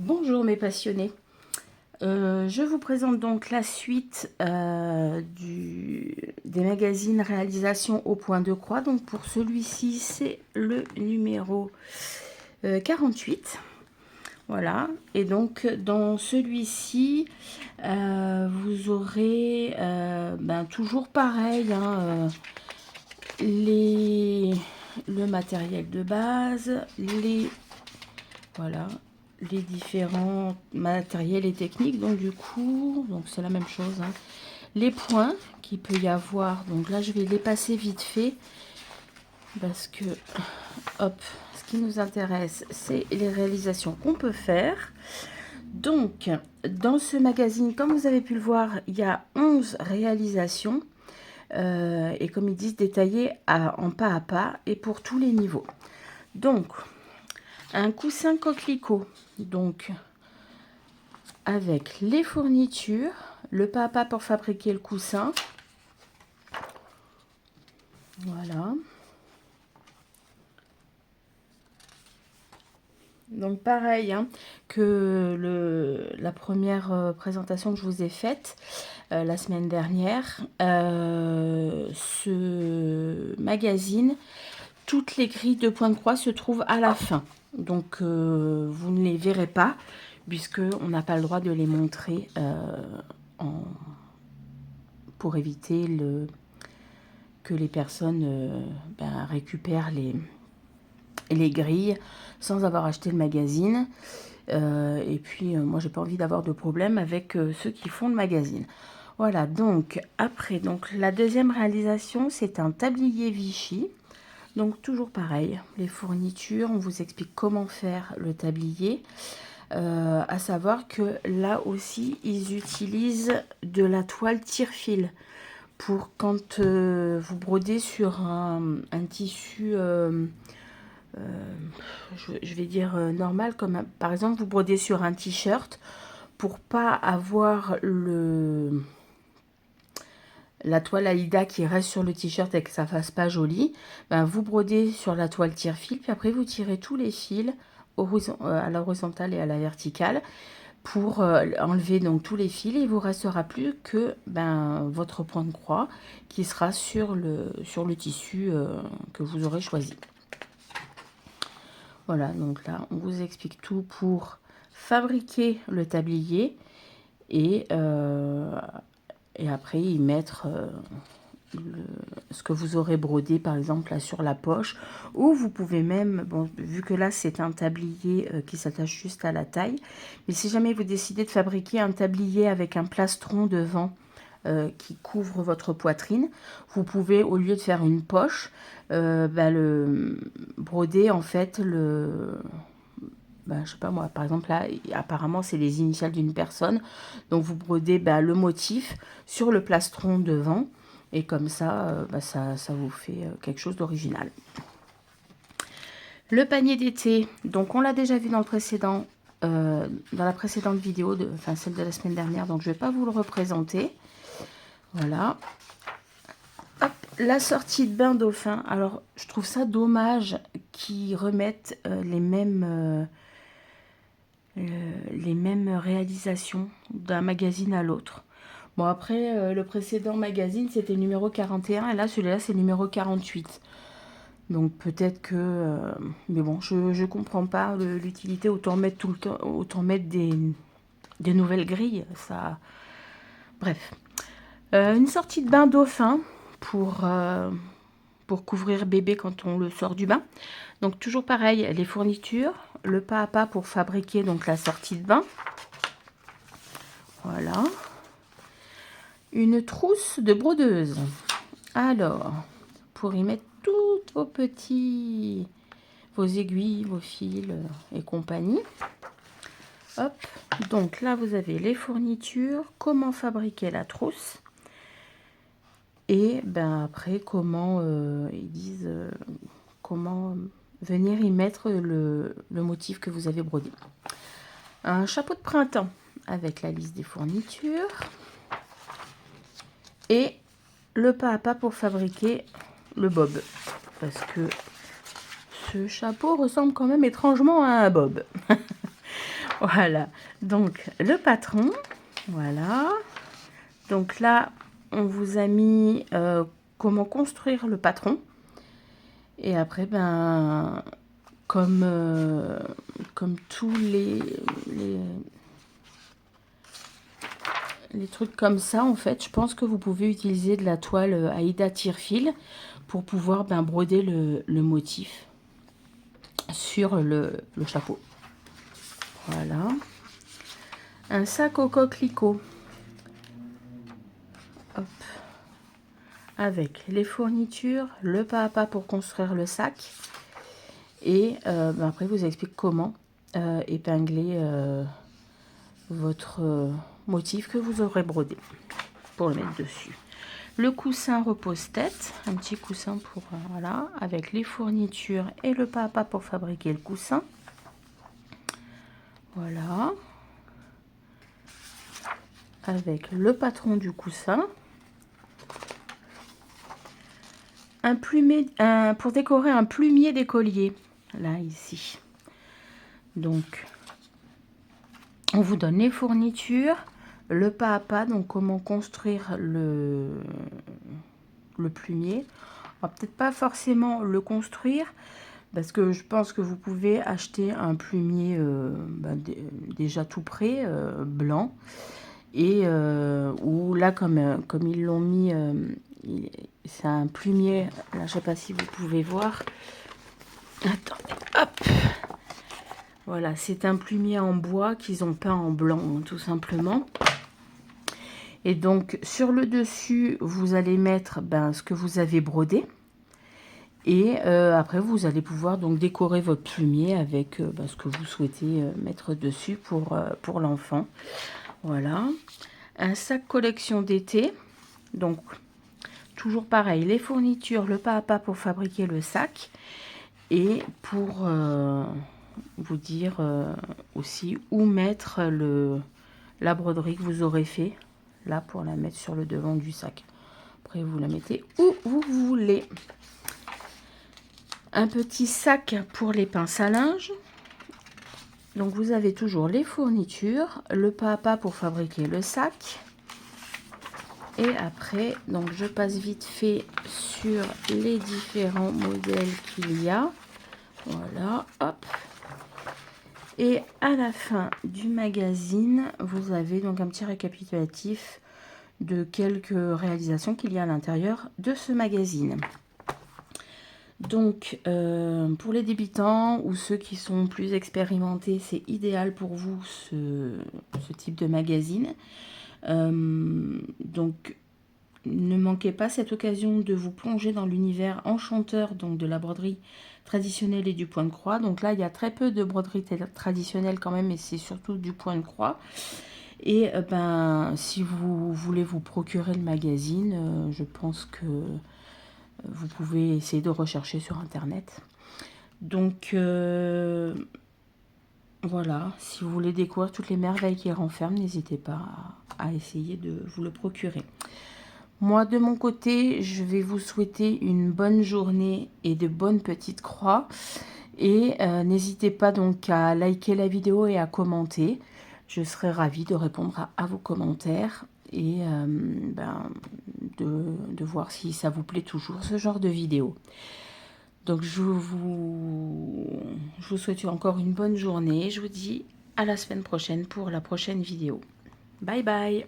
Bonjour mes passionnés, je vous présente donc la suite des magazines réalisation au point de croix. Donc pour celui-ci c'est le numéro 48. Voilà, et donc dans celui-ci vous aurez toujours pareil, hein, le matériel de base, voilà, les différents matériels et techniques. Donc du coup, donc c'est la même chose, hein. Les points qu'il peut y avoir, donc là je vais les passer vite fait parce que hop, ce qui nous intéresse c'est les réalisations qu'on peut faire. Donc dans ce magazine, comme vous avez pu le voir, il y a 11 réalisations et comme ils disent, détaillées en pas à pas et pour tous les niveaux. Donc un coussin coquelicot, donc avec les fournitures, le pas à pas pour fabriquer le coussin. Voilà. Donc pareil, hein, que la première présentation que je vous ai faite la semaine dernière, ce magazine, toutes les grilles de point de croix se trouvent à la fin. Donc vous ne les verrez pas puisque on n'a pas le droit de les montrer pour éviter que les personnes récupèrent les grilles sans avoir acheté le magazine. Et puis moi j'ai pas envie d'avoir de problème avec ceux qui font le magazine. Voilà, donc après, donc la deuxième réalisation c'est un tablier Vichy. Donc toujours pareil, les fournitures, on vous explique comment faire le tablier. À savoir que là aussi ils utilisent de la toile tire-fil pour quand vous brodez sur un tissu je vais dire normal, comme par exemple vous brodez sur un t-shirt, pour pas avoir la toile Alida qui reste sur le t-shirt et que ça fasse pas joli, ben vous brodez sur la toile tire-fil, puis après vous tirez tous les fils à l'horizontale et à la verticale pour enlever donc tous les fils, et il vous restera plus que votre point de croix qui sera sur le tissu que vous aurez choisi. Voilà, donc là on vous explique tout pour fabriquer le tablier et après y mettre ce que vous aurez brodé par exemple là sur la poche, ou vous pouvez même, bon, vu que là c'est un tablier qui s'attache juste à la taille, mais si jamais vous décidez de fabriquer un tablier avec un plastron devant qui couvre votre poitrine, vous pouvez, au lieu de faire une poche, le broder en fait je sais pas moi, par exemple là apparemment c'est les initiales d'une personne, donc vous brodez le motif sur le plastron devant, et comme ça ça vous fait quelque chose d'original. Le panier d'été, donc on l'a déjà vu dans le précédent dans la précédente vidéo, celle de la semaine dernière, donc je vais pas vous le représenter. Voilà. Hop, la sortie de bain dauphin. Alors, je trouve ça dommage qu'ils remettent les mêmes réalisations d'un magazine à l'autre. Bon, après, le précédent magazine, c'était le numéro 41, et là, celui-là, c'est le numéro 48. Donc, peut-être que... mais bon, je comprends pas l'utilité. Autant mettre tout le temps, autant mettre des nouvelles grilles. Ça... Bref. Une sortie de bain dauphin pour couvrir bébé quand on le sort du bain. Donc toujours pareil, les fournitures, le pas à pas pour fabriquer donc la sortie de bain. Voilà. Une trousse de brodeuse. Alors, pour y mettre toutes vos aiguilles, vos fils et compagnie. Hop, donc là vous avez les fournitures, comment fabriquer la trousse. Et après, comment ils disent comment venir y mettre le motif que vous avez brodé. Un chapeau de printemps avec la liste des fournitures. Et le pas à pas pour fabriquer le bob. Parce que ce chapeau ressemble quand même étrangement à un bob. Voilà, donc le patron, voilà. Donc là, on vous a mis comment construire le patron. Et après, ben, comme tous les trucs comme ça, en fait, je pense que vous pouvez utiliser de la toile Aïda tire-fil pour pouvoir broder le motif sur le chapeau. Voilà. Un sac au coquelicot. Hop. Avec les fournitures, le pas à pas pour construire le sac. Et après, je vous explique comment épingler votre motif que vous aurez brodé pour le mettre dessus. Le coussin repose-tête, un petit coussin pour voilà, avec les fournitures et le pas à pas pour fabriquer le coussin. Voilà. Avec le patron du coussin. Un plumier, pour décorer un plumier d'écolier, là, ici. Donc, on vous donne les fournitures, le pas à pas, donc comment construire le plumier. On va peut-être pas forcément le construire, parce que je pense que vous pouvez acheter un plumier déjà tout prêt, blanc. Et ou là, comme ils l'ont mis, c'est un plumier, là, je sais pas si vous pouvez voir. Attendez, hop. Voilà, c'est un plumier en bois qu'ils ont peint en blanc, tout simplement. Et donc, sur le dessus, vous allez mettre ce que vous avez brodé. Et après, vous allez pouvoir donc décorer votre plumier avec ce que vous souhaitez mettre dessus pour l'enfant. Voilà. Un sac collection d'été. Donc, toujours pareil, les fournitures, le pas à pas pour fabriquer le sac. Et pour vous dire aussi où mettre la broderie que vous aurez fait. Là, pour la mettre sur le devant du sac. Après, vous la mettez où vous voulez. Un petit sac pour les pinces à linge. Donc, vous avez toujours les fournitures, le pas à pas pour fabriquer le sac. Et après, donc je passe vite fait sur les différents modèles qu'il y a. Voilà, hop. Et à la fin du magazine, vous avez donc un petit récapitulatif de quelques réalisations qu'il y a à l'intérieur de ce magazine. Donc, pour les débutants ou ceux qui sont plus expérimentés, c'est idéal pour vous ce type de magazine. Donc, ne manquez pas cette occasion de vous plonger dans l'univers enchanteur donc de la broderie traditionnelle et du point de croix. Donc là, il y a très peu de broderie traditionnelle quand même, mais c'est surtout du point de croix. Et si vous voulez vous procurer le magazine, je pense que vous pouvez essayer de rechercher sur Internet. Donc, voilà, si vous voulez découvrir toutes les merveilles qu'il renferme, n'hésitez pas à essayer de vous le procurer. Moi, de mon côté, je vais vous souhaiter une bonne journée et de bonnes petites croix. Et n'hésitez pas donc à liker la vidéo et à commenter. Je serai ravie de répondre à vos commentaires et de voir si ça vous plaît toujours, ce genre de vidéo. Donc, je vous souhaite encore une bonne journée. Je vous dis à la semaine prochaine pour la prochaine vidéo. Bye bye!